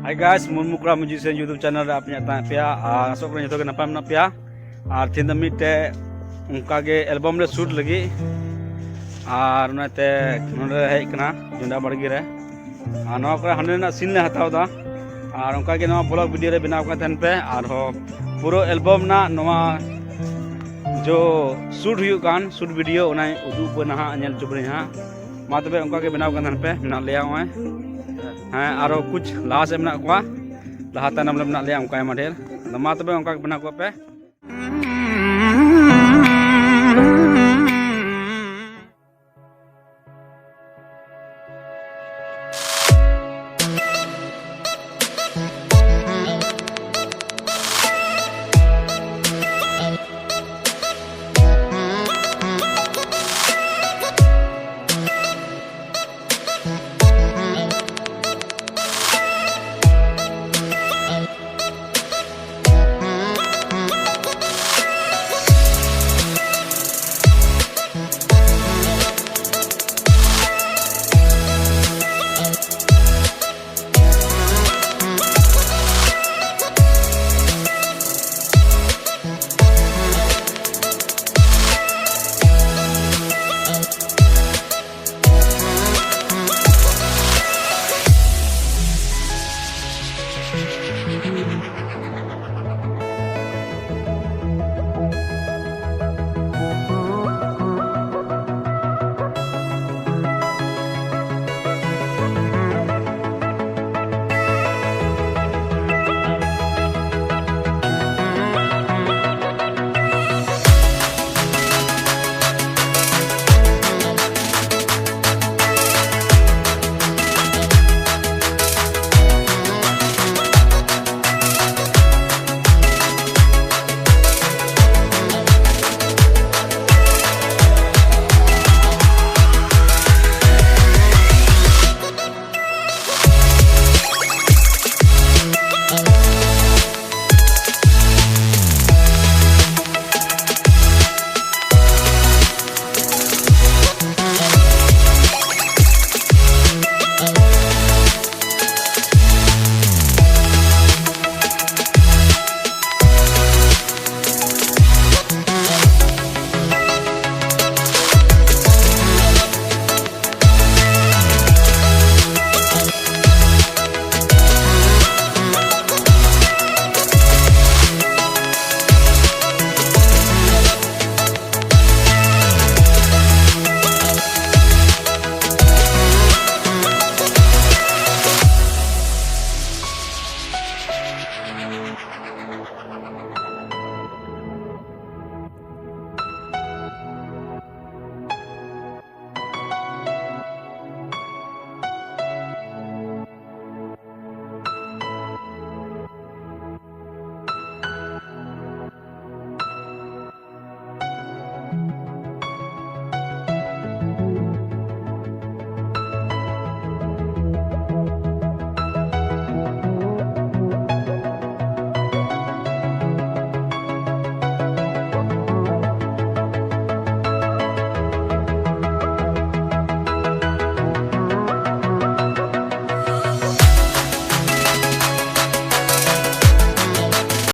Hai guys, Mumukra Musician YouTube channel re apnya ta pya asok re joto ke napam na pya ar thinda mitte unka ge album le shoot lagi ar nate nonde hej kana junda bargi re no kore hande na scene le hataw da ar unka ge no vlog video re binaw ka than pe ar ho puro album na noa जो shoot हुई गान shoot video उदू पे ना नल चुबरी हाँ मा तबे उनका के बनावกันपे ना लिया हुआ है आरो कुछ लाहा से मना को लाहा तनम ले मना लिया उनका मा ढेर मा तबे उनका के बना को पे